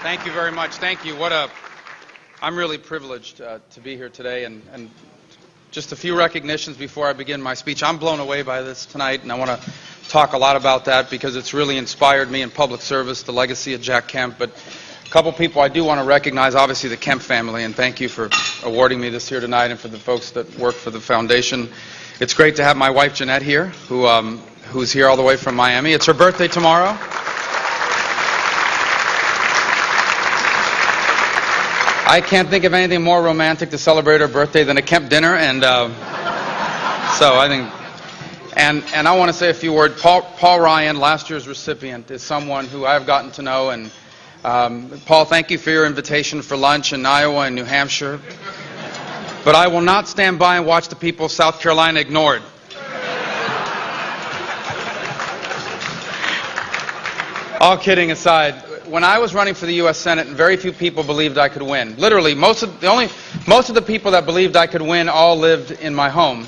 Thank you very much. Thank you. I'm really privileged to be here today, and just a few recognitions before I begin my speech. I'm blown away by this tonight, and I want to talk a lot about that because it's really inspired me in public service, the legacy of Jack Kemp. But a couple people I do want to recognize, obviously the Kemp family, and thank you for awarding me this here tonight, and for the folks that work for the foundation. It's great to have my wife Jeanette here, who's here all the way from Miami. It's her birthday tomorrow. I can't think of anything more romantic to celebrate her birthday than a Kemp dinner, and so I think, and I want to say a few words. Paul Ryan, last year's recipient, is someone who I've gotten to know, and Paul, thank you for your invitation for lunch in Iowa and New Hampshire, but I will not stand by and watch the people of South Carolina ignored. All kidding aside, when I was running for the U.S. Senate, and very few people believed I could win. Literally, most of the people that believed I could win all lived in my home,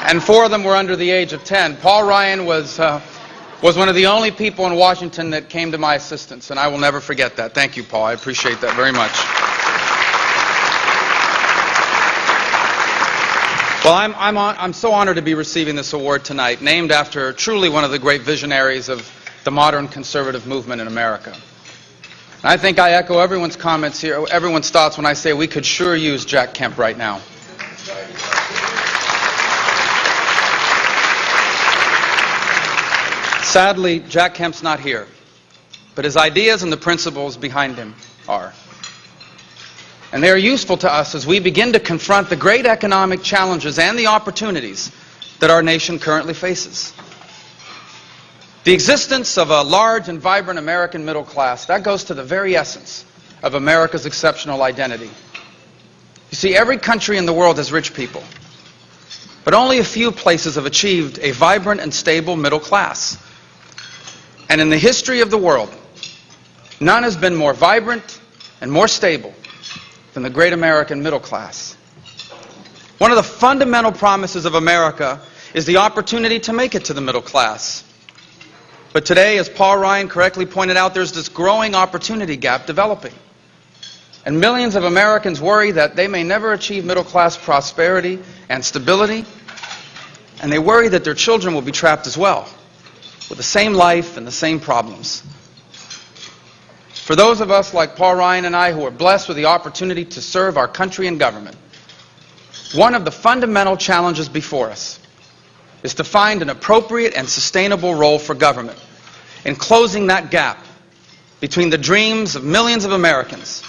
and 4 of them were under the age of 10. Paul Ryan was one of the only people in Washington that came to my assistance, and I will never forget that. Thank you, Paul. I appreciate that very much. Well, I'm so honored to be receiving this award tonight, named after truly one of the great visionaries of the modern conservative movement in America. And I think I echo everyone's comments here, everyone's thoughts when I say we could sure use Jack Kemp right now. Sadly, Jack Kemp's not here, but his ideas and the principles behind him are. And they are useful to us as we begin to confront the great economic challenges and the opportunities that our nation currently faces. The existence of a large and vibrant American middle class, that goes to the very essence of America's exceptional identity. You see, every country in the world has rich people, but only a few places have achieved a vibrant and stable middle class. And in the history of the world, none has been more vibrant and more stable than the great American middle class. One of the fundamental promises of America is the opportunity to make it to the middle class. But today, as Paul Ryan correctly pointed out, there's this growing opportunity gap developing. And millions of Americans worry that they may never achieve middle-class prosperity and stability, and they worry that their children will be trapped as well, with the same life and the same problems. For those of us like Paul Ryan and I who are blessed with the opportunity to serve our country and government, one of the fundamental challenges before us is to find an appropriate and sustainable role for government in closing that gap between the dreams of millions of Americans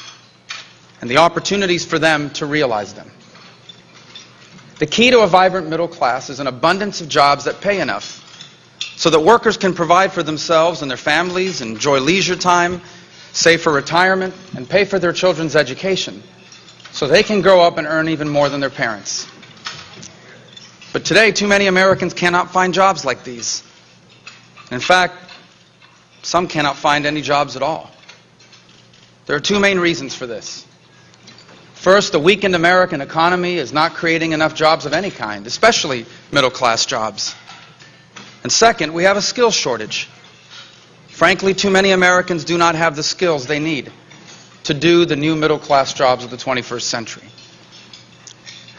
and the opportunities for them to realize them. The key to a vibrant middle class is an abundance of jobs that pay enough so that workers can provide for themselves and their families, enjoy leisure time, save for retirement, and pay for their children's education so they can grow up and earn even more than their parents. But today, too many Americans cannot find jobs like these. In fact, some cannot find any jobs at all. There are 2 main reasons for this. First, the weakened American economy is not creating enough jobs of any kind, especially middle-class jobs. And second, we have a skills shortage. Frankly, too many Americans do not have the skills they need to do the new middle-class jobs of the 21st century.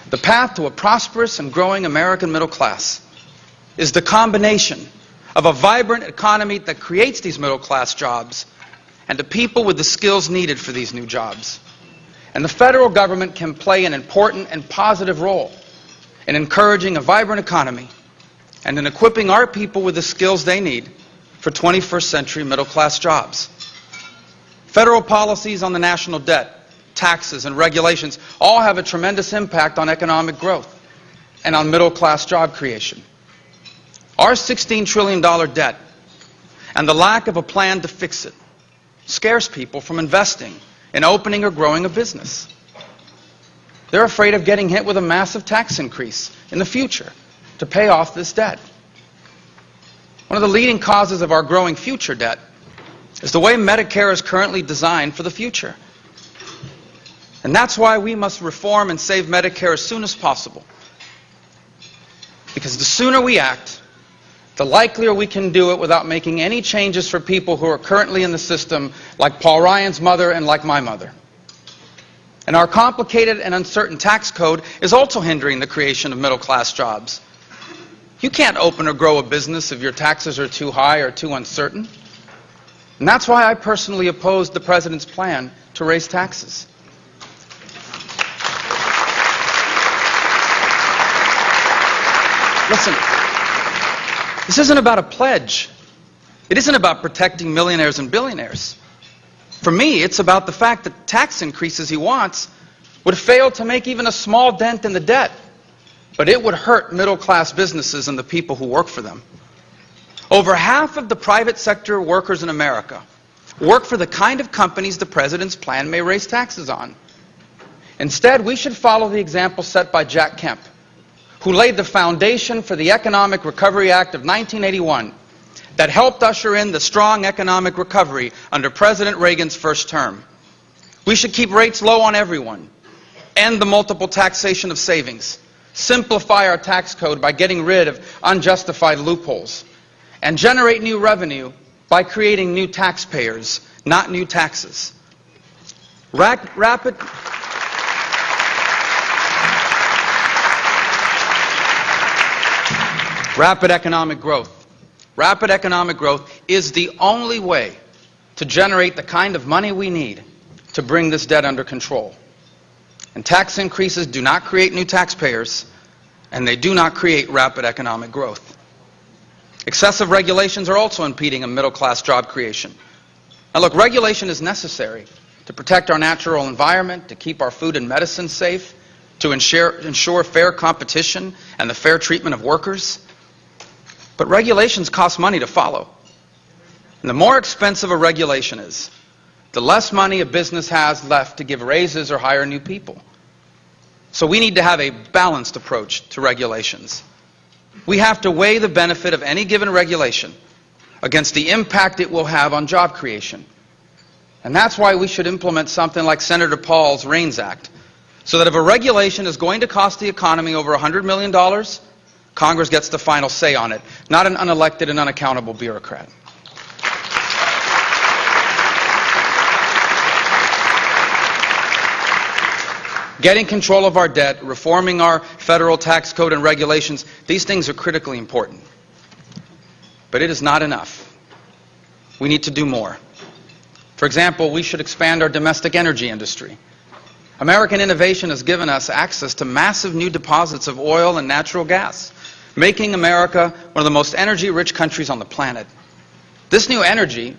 The path to a prosperous and growing American middle class is the combination of a vibrant economy that creates these middle-class jobs and the people with the skills needed for these new jobs. And the federal government can play an important and positive role in encouraging a vibrant economy and in equipping our people with the skills they need for 21st century middle-class jobs. Federal policies on the national debt, taxes, and regulations all have a tremendous impact on economic growth and on middle-class job creation. Our $16 trillion debt and the lack of a plan to fix it scares people from investing in opening or growing a business. They're afraid of getting hit with a massive tax increase in the future to pay off this debt. One of the leading causes of our growing future debt is the way Medicare is currently designed for the future. And that's why we must reform and save Medicare as soon as possible. Because the sooner we act, the likelier we can do it without making any changes for people who are currently in the system, like Paul Ryan's mother and like my mother. And our complicated and uncertain tax code is also hindering the creation of middle-class jobs. You can't open or grow a business if your taxes are too high or too uncertain. And that's why I personally opposed the President's plan to raise taxes. Listen, this isn't about a pledge. It isn't about protecting millionaires and billionaires. For me, it's about the fact that tax increases he wants would fail to make even a small dent in the debt, but it would hurt middle-class businesses and the people who work for them. Over half of the private sector workers in America work for the kind of companies the President's plan may raise taxes on. Instead, we should follow the example set by Jack Kemp, who laid the foundation for the Economic Recovery Act of 1981 that helped usher in the strong economic recovery under President Reagan's first term. We should keep rates low on everyone, end the multiple taxation of savings, simplify our tax code by getting rid of unjustified loopholes, and generate new revenue by creating new taxpayers, not new taxes. Rapid economic growth. Rapid economic growth is the only way to generate the kind of money we need to bring this debt under control. And tax increases do not create new taxpayers, and they do not create rapid economic growth. Excessive regulations are also impeding a middle-class job creation. Now look, regulation is necessary to protect our natural environment, to keep our food and medicine safe, to ensure fair competition and the fair treatment of workers. But regulations cost money to follow. And the more expensive a regulation is, the less money a business has left to give raises or hire new people. So we need to have a balanced approach to regulations. We have to weigh the benefit of any given regulation against the impact it will have on job creation. And that's why we should implement something like Senator Paul's REINS Act, so that if a regulation is going to cost the economy over $100 million, Congress gets the final say on it, not an unelected and unaccountable bureaucrat. Getting control of our debt, reforming our federal tax code and regulations, these things are critically important. But it is not enough. We need to do more. For example, we should expand our domestic energy industry. American innovation has given us access to massive new deposits of oil and natural gas, making America one of the most energy-rich countries on the planet. This new energy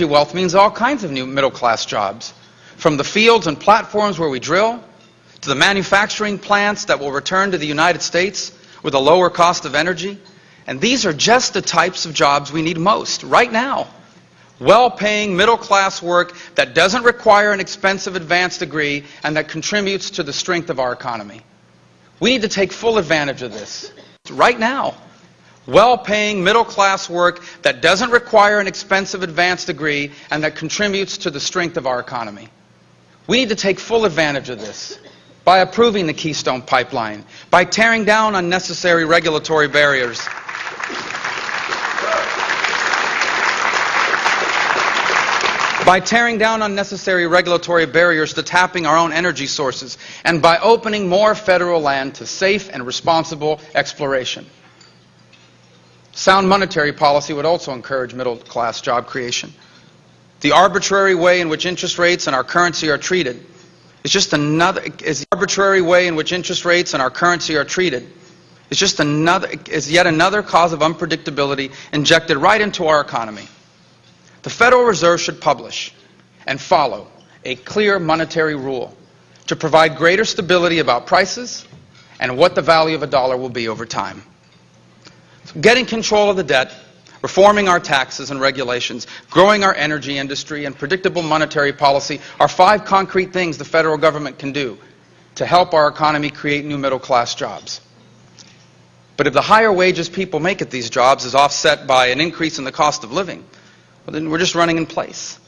wealth means all kinds of new middle-class jobs, from the fields and platforms where we drill, to the manufacturing plants that will return to the United States with a lower cost of energy. And these are just the types of jobs we need most, right now. Well-paying, middle-class work that doesn't require an expensive advanced degree and that contributes to the strength of our economy. We need to take full advantage of this, right now. Well-paying, middle-class work that doesn't require an expensive advanced degree and that contributes to the strength of our economy. We need to take full advantage of this by approving the Keystone Pipeline, by tearing down unnecessary regulatory barriers, to tapping our own energy sources, and by opening more federal land to safe and responsible exploration. Sound monetary policy would also encourage middle-class job creation. The arbitrary way in which interest rates and our currency are treated is yet another cause of unpredictability injected right into our economy. The Federal Reserve should publish and follow a clear monetary rule to provide greater stability about prices and what the value of a dollar will be over time. So getting control of the debt, reforming our taxes and regulations, growing our energy industry, and predictable monetary policy are 5 concrete things the federal government can do to help our economy create new middle-class jobs. But if the higher wages people make at these jobs is offset by an increase in the cost of living, well, then we're just running in place.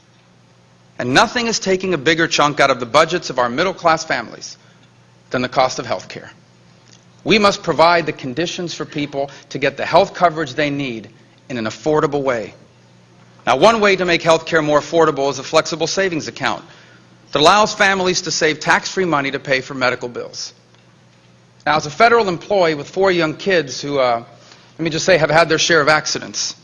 And nothing is taking a bigger chunk out of the budgets of our middle-class families than the cost of health care. We must provide the conditions for people to get the health coverage they need in an affordable way. Now, one way to make health care more affordable is a flexible savings account that allows families to save tax-free money to pay for medical bills. Now, as a federal employee with 4 young kids who, let me just say, have had their share of accidents,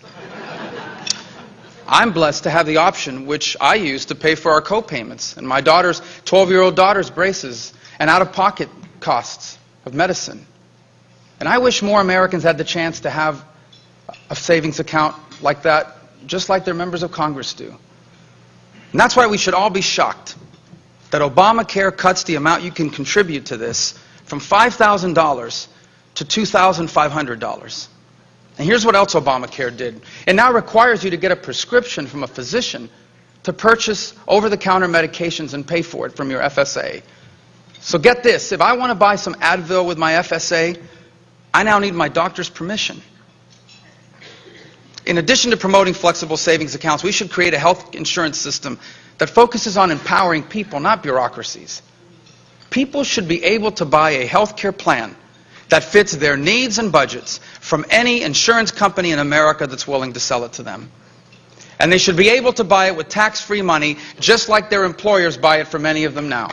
I'm blessed to have the option, which I use to pay for our co-payments and my 12-year-old daughter's braces and out-of-pocket costs of medicine. And I wish more Americans had the chance to have a savings account like that, just like their members of Congress do. And that's why we should all be shocked that Obamacare cuts the amount you can contribute to this from $5,000 to $2,500. And here's what else Obamacare did. It now requires you to get a prescription from a physician to purchase over-the-counter medications and pay for it from your FSA. So get this, if I want to buy some Advil with my FSA, I now need my doctor's permission. In addition to promoting flexible savings accounts, we should create a health insurance system that focuses on empowering people, not bureaucracies. People should be able to buy a health care plan that fits their needs and budgets from any insurance company in America that's willing to sell it to them. And they should be able to buy it with tax-free money, just like their employers buy it for many of them now.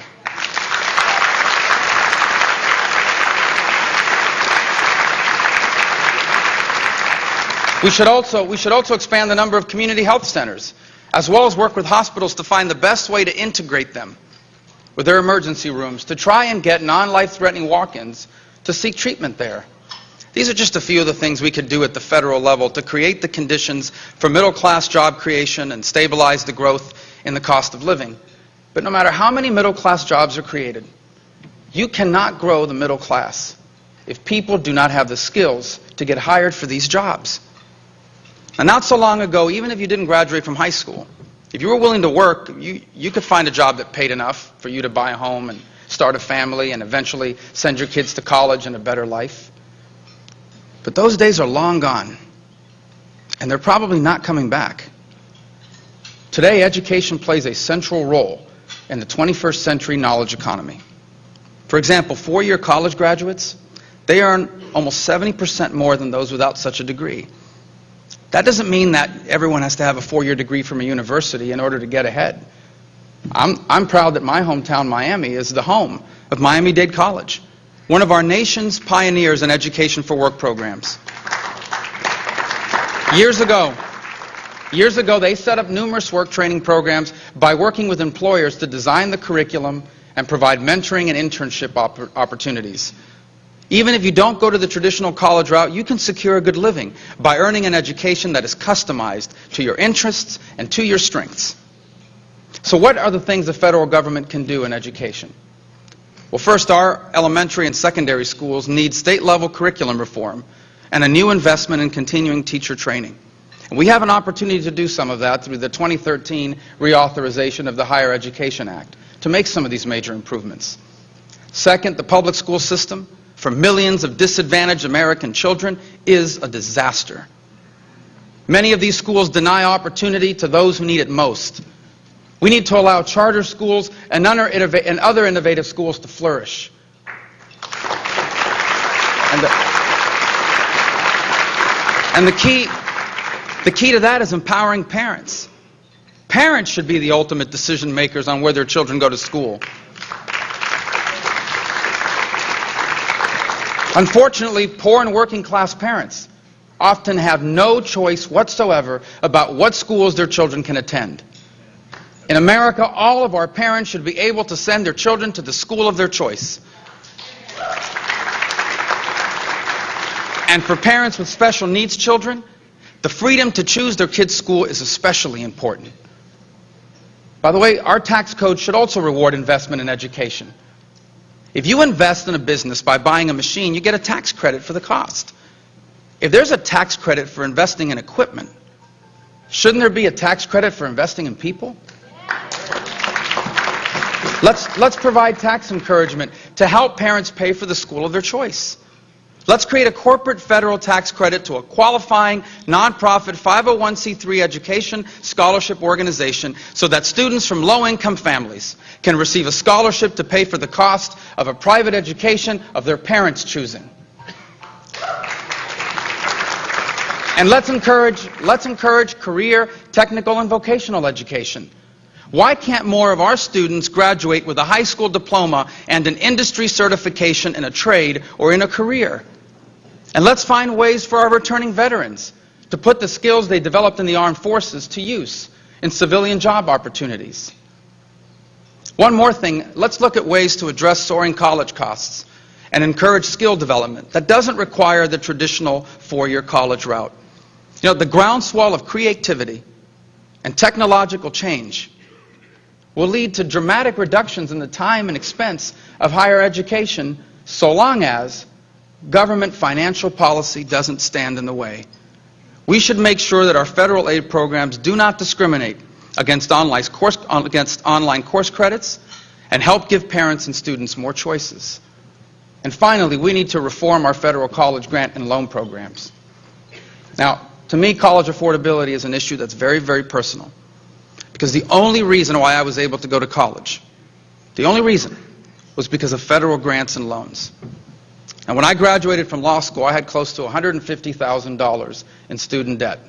We should also expand the number of community health centers, as well as work with hospitals to find the best way to integrate them with their emergency rooms, to try and get non-life-threatening walk-ins to seek treatment there. These are just a few of the things we could do at the federal level to create the conditions for middle-class job creation and stabilize the growth in the cost of living. But no matter how many middle-class jobs are created, you cannot grow the middle class if people do not have the skills to get hired for these jobs. And not so long ago, even if you didn't graduate from high school, if you were willing to work, you could find a job that paid enough for you to buy a home and start a family and eventually send your kids to college and a better life. But those days are long gone, and they're probably not coming back. Today, education plays a central role in the 21st century knowledge economy. For example, 4-year college graduates, they earn almost 70% more than those without such a degree. That doesn't mean that everyone has to have a 4-year degree from a university in order to get ahead. I'm proud that my hometown, Miami, is the home of Miami-Dade College, one of our nation's pioneers in education for work programs. Years ago, they set up numerous work training programs by working with employers to design the curriculum and provide mentoring and internship opportunities. Even if you don't go to the traditional college route, you can secure a good living by earning an education that is customized to your interests and to your strengths. So what are the things the federal government can do in education? Well, first, our elementary and secondary schools need state-level curriculum reform and a new investment in continuing teacher training. And we have an opportunity to do some of that through the 2013 reauthorization of the Higher Education Act to make some of these major improvements. Second, the public school system for millions of disadvantaged American children is a disaster. Many of these schools deny opportunity to those who need it most. We need to allow charter schools and other innovative schools to flourish. And the key to that is empowering parents. Parents should be the ultimate decision makers on where their children go to school. Unfortunately, poor and working class parents often have no choice whatsoever about what schools their children can attend. In America, all of our parents should be able to send their children to the school of their choice. And for parents with special needs children, the freedom to choose their kids' school is especially important. By the way, our tax code should also reward investment in education. If you invest in a business by buying a machine, you get a tax credit for the cost. If there's a tax credit for investing in equipment, shouldn't there be a tax credit for investing in people? Let's provide tax encouragement to help parents pay for the school of their choice. Let's create a corporate federal tax credit to a qualifying, nonprofit 501c3 education scholarship organization so that students from low-income families can receive a scholarship to pay for the cost of a private education of their parents' choosing. And let's encourage career, technical, and vocational education. Why can't more of our students graduate with a high school diploma and an industry certification in a trade or in a career? And let's find ways for our returning veterans to put the skills they developed in the armed forces to use in civilian job opportunities. One more thing, let's look at ways to address soaring college costs and encourage skill development that doesn't require the traditional four-year college route. You know, the groundswell of creativity and technological change will lead to dramatic reductions in the time and expense of higher education so long as government financial policy doesn't stand in the way. We should make sure that our federal aid programs do not discriminate against online course credits and help give parents and students more choices. And finally, we need to reform our federal college grant and loan programs. Now, to me, college affordability is an issue that's very, very personal. Because the only reason why I was able to go to college, the only reason, was because of federal grants and loans. And when I graduated from law school, I had close to $150,000 in student debt.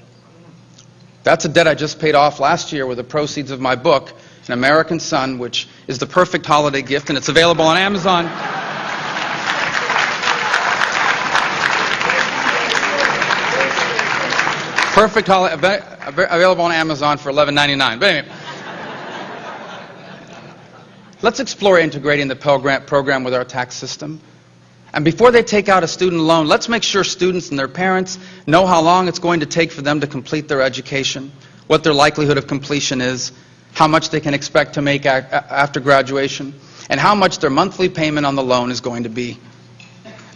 That's a debt I just paid off last year with the proceeds of my book, An American Son, which is the perfect holiday gift, and it's available on Amazon. Available on Amazon for $11.99. But anyway, let's explore integrating the Pell Grant program with our tax system. And before they take out a student loan, let's make sure students and their parents know how long it's going to take for them to complete their education, what their likelihood of completion is, how much they can expect to make after graduation, and how much their monthly payment on the loan is going to be.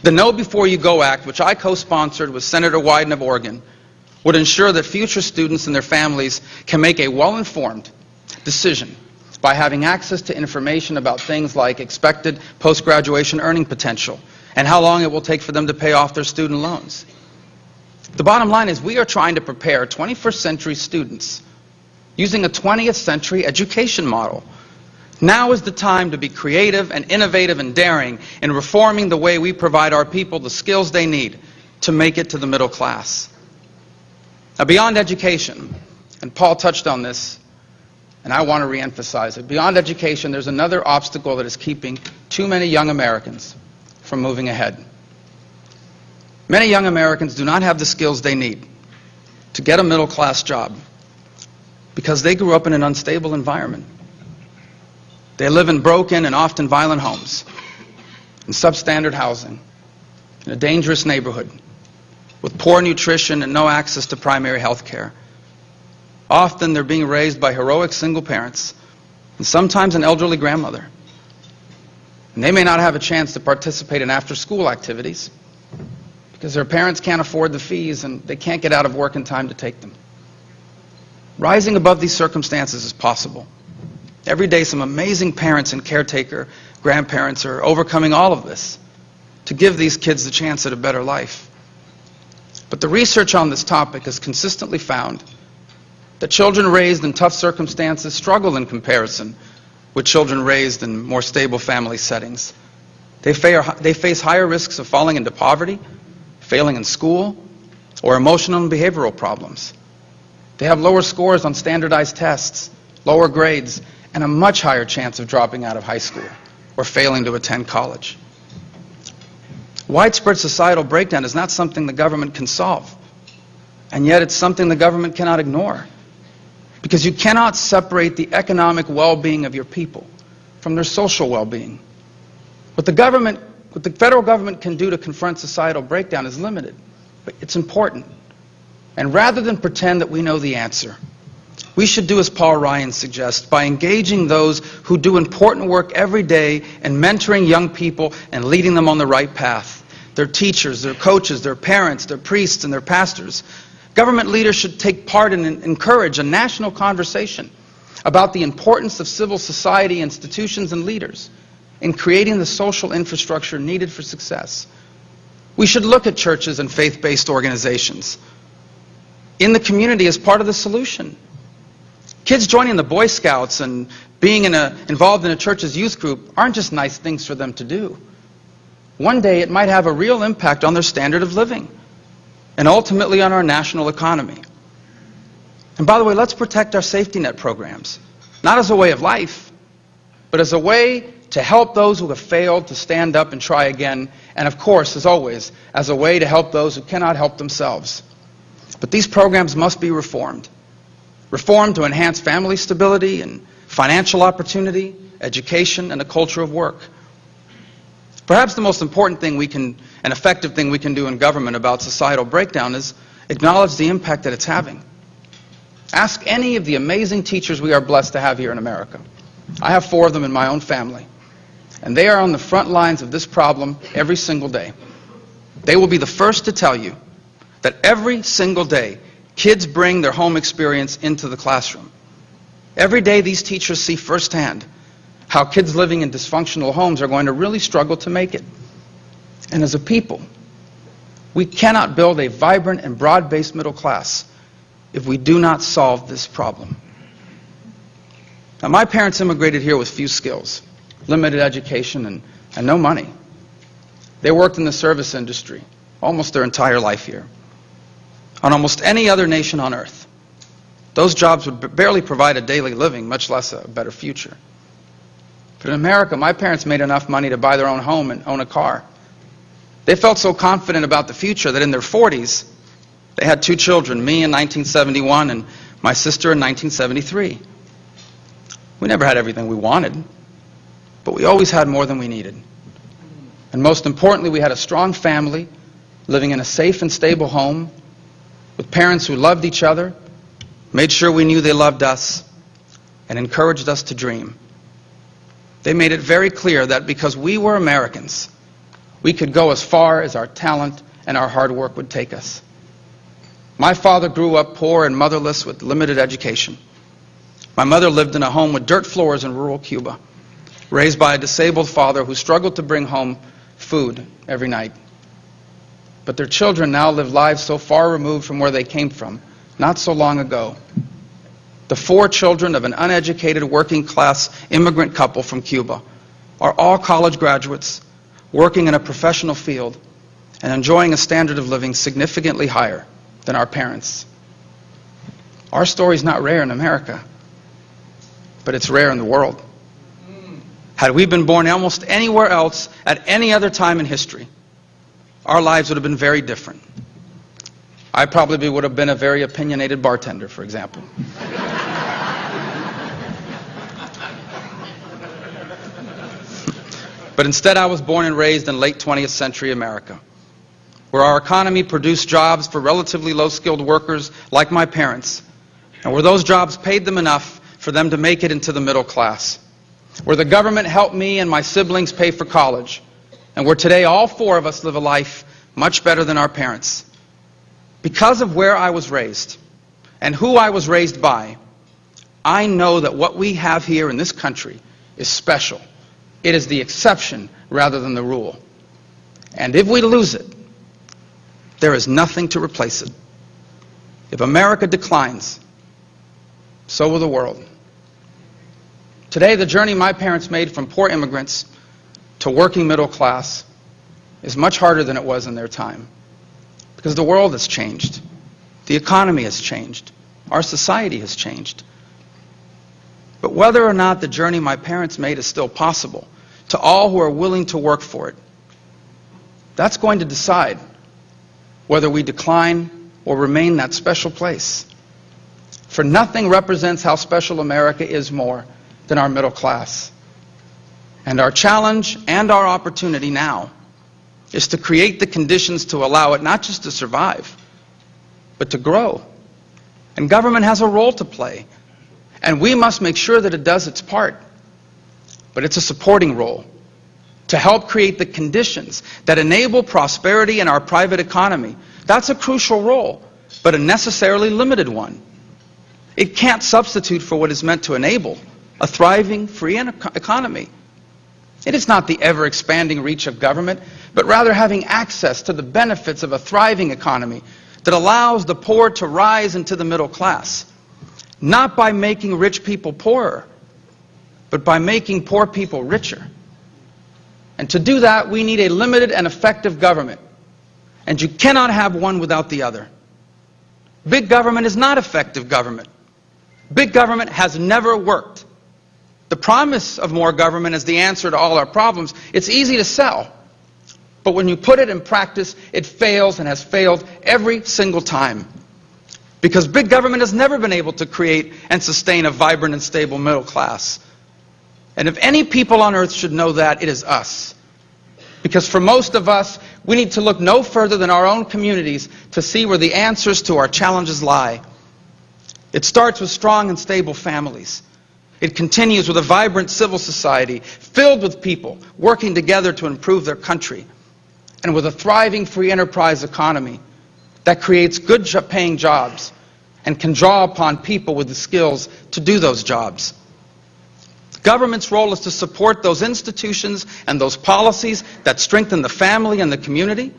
The Know Before You Go Act, which I co-sponsored with Senator Wyden of Oregon, would ensure that future students and their families can make a well-informed decision by having access to information about things like expected post-graduation earning potential and how long it will take for them to pay off their student loans. The bottom line is we are trying to prepare 21st century students using a 20th century education model. Now is the time to be creative and innovative and daring in reforming the way we provide our people the skills they need to make it to the middle class. Now, beyond education, and Paul touched on this, and I want to reemphasize it, beyond education, there's another obstacle that is keeping too many young Americans from moving ahead. Many young Americans do not have the skills they need to get a middle-class job because they grew up in an unstable environment. They live in broken and often violent homes, in substandard housing, in a dangerous neighborhood, with poor nutrition and no access to primary health care. Often they're being raised by heroic single parents and sometimes an elderly grandmother. And they may not have a chance to participate in after-school activities because their parents can't afford the fees and they can't get out of work in time to take them. Rising above these circumstances is possible. Every day some amazing parents and caretaker grandparents are overcoming all of this to give these kids the chance at a better life. But the research on this topic has consistently found that children raised in tough circumstances struggle in comparison with children raised in more stable family settings. They face higher risks of falling into poverty, failing in school, or emotional and behavioral problems. They have lower scores on standardized tests, lower grades, and a much higher chance of dropping out of high school or failing to attend college. Widespread societal breakdown is not something the government can solve, and yet it's something the government cannot ignore. Because you cannot separate the economic well-being of your people from their social well-being. What the federal government can do to confront societal breakdown is limited, but it's important. And rather than pretend that we know the answer, we should do as Paul Ryan suggests by engaging those who do important work every day in mentoring young people and leading them on the right path. Their teachers, their coaches, their parents, their priests, and their pastors. Government leaders should take part and encourage a national conversation about the importance of civil society institutions and leaders in creating the social infrastructure needed for success. We should look at churches and faith-based organizations in the community as part of the solution. Kids joining the Boy Scouts and being involved in a church's youth group aren't just nice things for them to do. One day it might have a real impact on their standard of living and ultimately on our national economy. And by the way, let's protect our safety net programs, not as a way of life, but as a way to help those who have failed to stand up and try again, and of course, as always, as a way to help those who cannot help themselves. But these programs must be reformed. Reformed to enhance family stability and financial opportunity, education, and a culture of work. Perhaps the most important thing an effective thing we can do in government about societal breakdown is acknowledge the impact that it's having. Ask any of the amazing teachers we are blessed to have here in America. I have 4 of them in my own family. And they are on the front lines of this problem every single day. They will be the first to tell you that every single day, kids bring their home experience into the classroom. Every day, these teachers see firsthand how kids living in dysfunctional homes are going to really struggle to make it. And as a people, we cannot build a vibrant and broad-based middle class if we do not solve this problem. Now, my parents immigrated here with few skills, limited education, and no money. They worked in the service industry almost their entire life here. On almost any other nation on earth, those jobs would barely provide a daily living, much less a better future. But in America, my parents made enough money to buy their own home and own a car. They felt so confident about the future that in their 40s, they had 2 children, me in 1971 and my sister in 1973. We never had everything we wanted, but we always had more than we needed. And most importantly, we had a strong family living in a safe and stable home with parents who loved each other, made sure we knew they loved us, and encouraged us to dream. They made it very clear that because we were Americans, we could go as far as our talent and our hard work would take us. My father grew up poor and motherless with limited education. My mother lived in a home with dirt floors in rural Cuba, raised by a disabled father who struggled to bring home food every night. But their children now live lives so far removed from where they came from, not so long ago. The 4 children of an uneducated working-class immigrant couple from Cuba are all college graduates, working in a professional field, and enjoying a standard of living significantly higher than our parents. Our story's not rare in America, but it's rare in the world. Had we been born almost anywhere else at any other time in history, our lives would have been very different. I probably would have been a very opinionated bartender, for example. But instead, I was born and raised in late 20th century America, where our economy produced jobs for relatively low-skilled workers like my parents, and where those jobs paid them enough for them to make it into the middle class, where the government helped me and my siblings pay for college, and where today all 4 of us live a life much better than our parents. Because of where I was raised and who I was raised by, I know that what we have here in this country is special. It is the exception rather than the rule. And if we lose it, there is nothing to replace it. If America declines, so will the world. Today, the journey my parents made from poor immigrants to working middle class is much harder than it was in their time. Because the world has changed. The economy has changed. Our society has changed. But whether or not the journey my parents made is still possible, to all who are willing to work for it, that's going to decide whether we decline or remain that special place. For nothing represents how special America is more than our middle class. And our challenge and our opportunity now is to create the conditions to allow it not just to survive, but to grow. And government has a role to play. And we must make sure that it does its part. But it's a supporting role to help create the conditions that enable prosperity in our private economy. That's a crucial role, but a necessarily limited one. It can't substitute for what is meant to enable a thriving, free economy. It is not the ever-expanding reach of government, but but rather having access to the benefits of a thriving economy that allows the poor to rise into the middle class, not by making rich people poorer, but by making poor people richer. And to do that, we need a limited and effective government. And you cannot have one without the other. Big government is not effective government. Big government has never worked. The promise of more government is the answer to all our problems. It's easy to sell. But when you put it in practice, it fails and has failed every single time. Because big government has never been able to create and sustain a vibrant and stable middle class. And if any people on earth should know that, it is us. Because for most of us, we need to look no further than our own communities to see where the answers to our challenges lie. It starts with strong and stable families. It continues with a vibrant civil society filled with people working together to improve their country, and with a thriving free enterprise economy that creates good paying jobs and can draw upon people with the skills to do those jobs. Government's role is to support those institutions and those policies that strengthen the family and the community,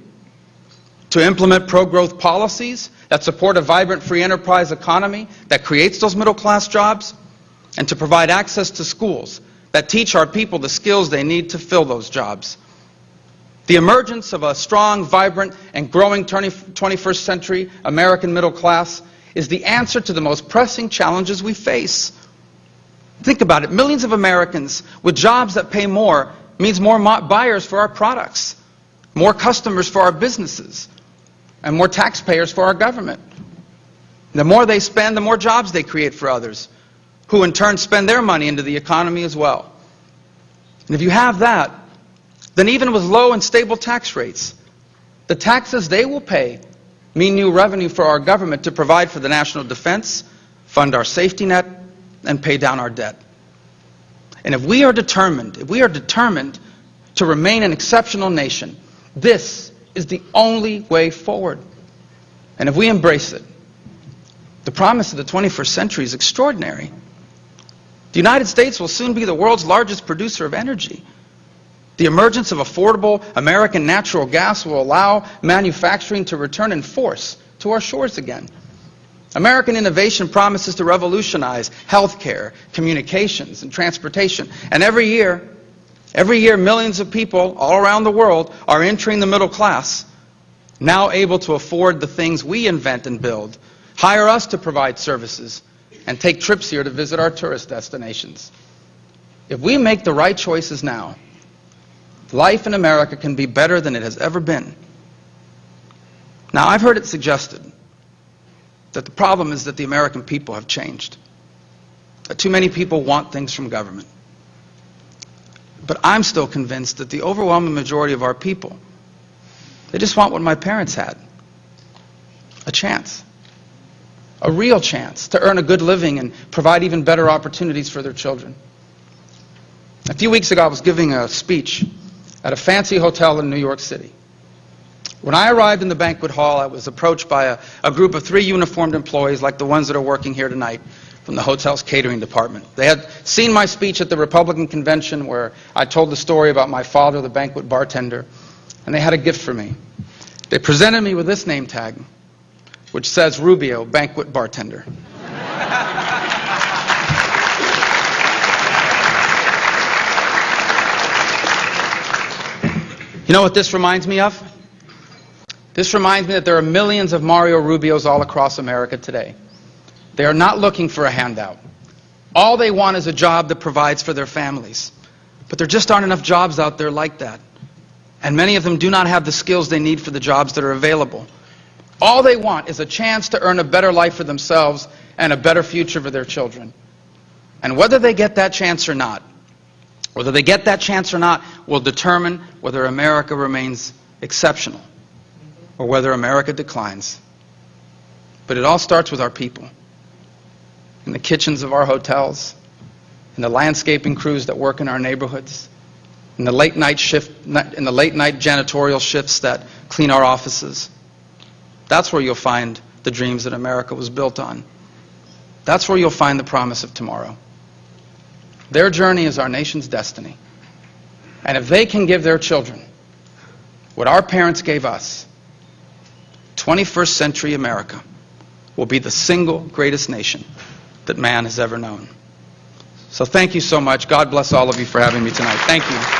to implement pro-growth policies that support a vibrant free enterprise economy that creates those middle-class jobs, and to provide access to schools that teach our people the skills they need to fill those jobs. The emergence of a strong, vibrant, and growing 21st century American middle class is the answer to the most pressing challenges we face. Think about it. Millions of Americans with jobs that pay more means more buyers for our products, more customers for our businesses, and more taxpayers for our government. The more they spend, the more jobs they create for others, who in turn spend their money into the economy as well. And if you have that, then even with low and stable tax rates, the taxes they will pay mean new revenue for our government to provide for the national defense, fund our safety net, and pay down our debt. And if we are determined to remain an exceptional nation, this is the only way forward. And if we embrace it, the promise of the 21st century is extraordinary. The United States will soon be the world's largest producer of energy. The emergence of affordable American natural gas will allow manufacturing to return in force to our shores again. American innovation promises to revolutionize healthcare, communications, and transportation. And every year, millions of people all around the world are entering the middle class, now able to afford the things we invent and build, hire us to provide services, and take trips here to visit our tourist destinations. If we make the right choices now, life in America can be better than it has ever been. Now, I've heard it suggested that the problem is that the American people have changed, that too many people want things from government. But I'm still convinced that the overwhelming majority of our people, they just want what my parents had, a chance, a real chance to earn a good living and provide even better opportunities for their children. A few weeks ago, I was giving a speech at a fancy hotel in New York City. When I arrived in the banquet hall, I was approached by a group of 3 uniformed employees like the ones that are working here tonight from the hotel's catering department. They had seen my speech at the Republican convention where I told the story about my father, the banquet bartender, and they had a gift for me. They presented me with this name tag, which says Rubio, banquet bartender. You know what this reminds me of? This reminds me that there are millions of Mario Rubios all across America today. They are not looking for a handout. All they want is a job that provides for their families. But there just aren't enough jobs out there like that. And many of them do not have the skills they need for the jobs that are available. All they want is a chance to earn a better life for themselves and a better future for their children. And whether they get that chance or not, will determine whether America remains exceptional or whether America declines. But it all starts with our people. In the kitchens of our hotels, in the landscaping crews that work in our neighborhoods, in the late night janitorial shifts that clean our offices. That's where you'll find the dreams that America was built on. That's where you'll find the promise of tomorrow. Their journey is our nation's destiny. And if they can give their children what our parents gave us, 21st century America will be the single greatest nation that man has ever known. So thank you so much. God bless all of you for having me tonight. Thank you.